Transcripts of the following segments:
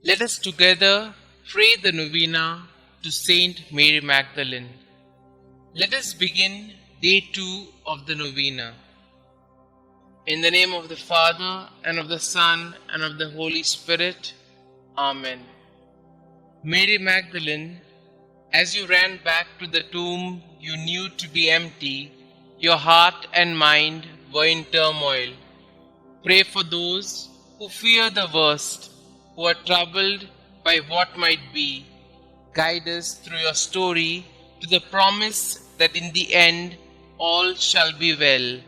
Let us together pray the Novena to St Mary Magdalene. Let us begin day 2 of the Novena. In the name of the Father, and of the Son, and of the Holy Spirit. Amen. Mary Magdalene, as you ran back to the tomb you knew to be empty, your heart and mind were in turmoil. Pray for those who fear the worst, who are troubled by what might be. Guide us through your story to the promise that in the end all shall be well.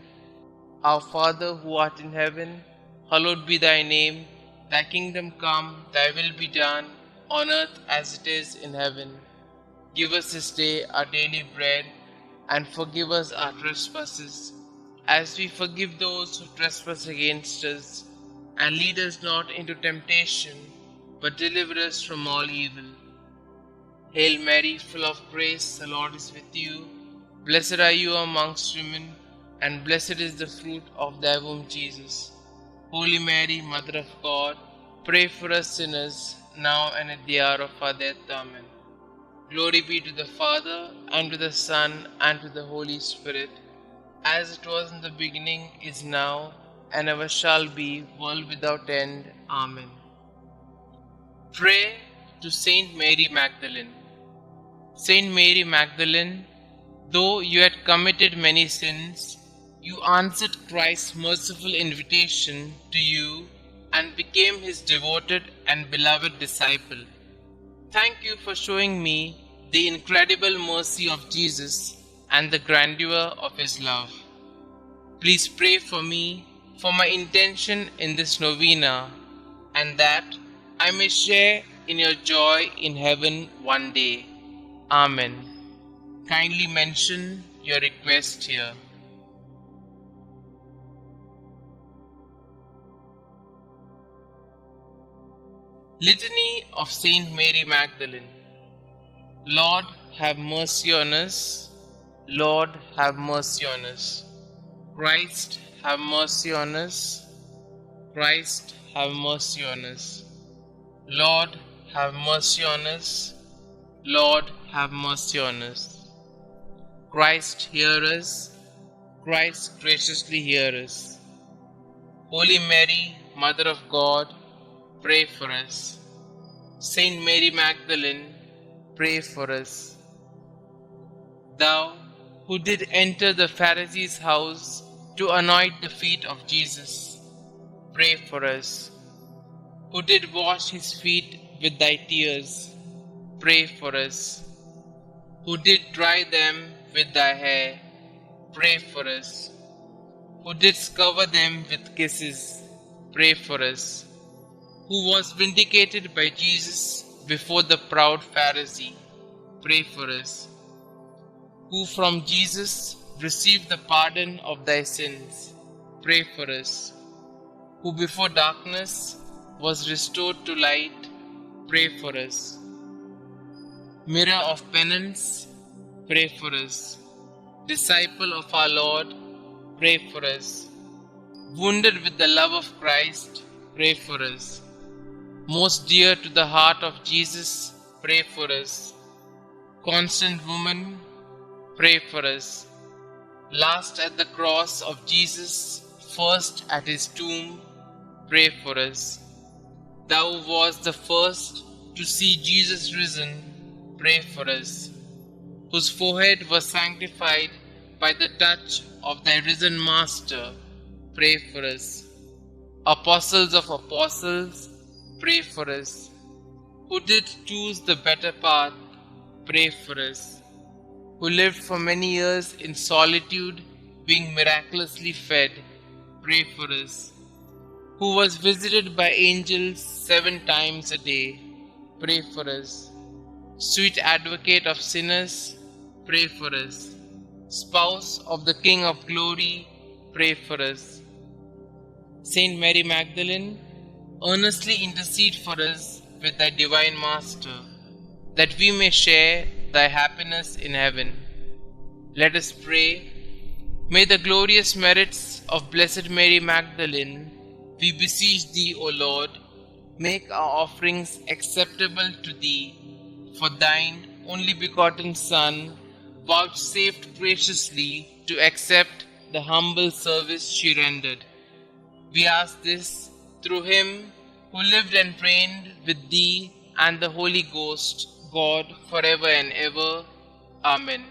Our Father who art in heaven, hallowed be thy name. Thy kingdom come, thy will be done, on earth as it is in heaven. Give us this day our daily bread, and forgive us our trespasses, as we forgive those who trespass against us. And lead us not into temptation, but deliver us from all evil. Hail Mary, full of grace, the Lord is with you. Blessed are you amongst women, and blessed is the fruit of thy womb, Jesus. Holy Mary, Mother of God, pray for us sinners, now and at the hour of our death. Amen. Glory be to the Father, and to the Son, and to the Holy Spirit, as it was in the beginning, is now, and ever shall be, world without end. Amen. Pray to St Mary Magdalene. St Mary Magdalene, though you had committed many sins, you answered Christ's merciful invitation to you and became his devoted and beloved disciple. Thank you for showing me the incredible mercy of Jesus and the grandeur of his love. Please pray for me, for my intention in this novena, and that I may share in your joy in heaven one day. Amen. Kindly mention your request here. Litany of St Mary Magdalene. Lord, have mercy on us. Lord, have mercy on us. Christ, have mercy on us. Christ, have mercy on us. Lord, have mercy on us. Lord, have mercy on us. Christ, hear us. Christ, graciously hear us. Holy Mary, Mother of God, pray for us. Saint Mary Magdalene, pray for us. Thou, who did enter the Pharisee's house to anoint the feet of Jesus, pray for us. Who did wash his feet with thy tears, pray for us. Who did dry them with thy hair, pray for us. Who didst cover them with kisses, pray for us. Who was vindicated by Jesus before the proud Pharisee, pray for us. Who from Jesus received the pardon of thy sins, pray for us. Who before darkness was restored to light, pray for us. Mirror of penance, pray for us. Disciple of our Lord, pray for us. Wounded with the love of Christ, pray for us. Most dear to the heart of Jesus, pray for us. Constant woman, pray for us. Last at the cross of Jesus, first at his tomb, pray for us. Thou wast the first to see Jesus risen, pray for us. Whose forehead was sanctified by the touch of thy risen Master, pray for us. Apostles of apostles, pray for us. Who did choose the better path, pray for us. Who lived for many years in solitude, being miraculously fed, pray for us. Who was visited by angels 7 times a day, pray for us. Sweet advocate of sinners, pray for us. Spouse of the King of glory, pray for us. Saint Mary Magdalene, earnestly intercede for us with thy divine Master, that we may share thy happiness in heaven. Let us pray. May the glorious merits of Blessed Mary Magdalene, we beseech thee, O Lord, make our offerings acceptable to thee. For thine only begotten Son vouchsafed graciously to accept the humble service she rendered. We ask this through him who lived and reigned with thee and the Holy Ghost, God, forever and ever. Amen.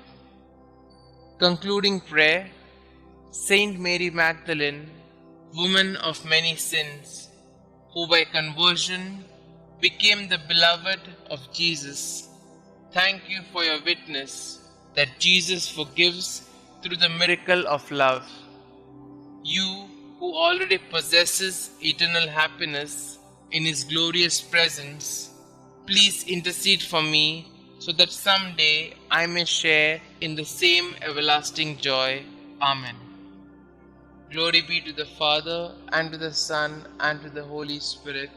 Concluding prayer. Saint Mary Magdalene, woman of many sins, who by conversion became the beloved of Jesus, thank you for your witness that Jesus forgives through the miracle of love. You who already possesses eternal happiness in His glorious presence, please intercede for me so that someday I may share in the same everlasting joy. Amen. Glory be to the Father, and to the Son, and to the Holy Spirit,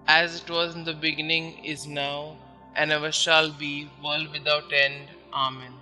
as it was in the beginning, is now, and ever shall be, world without end. Amen.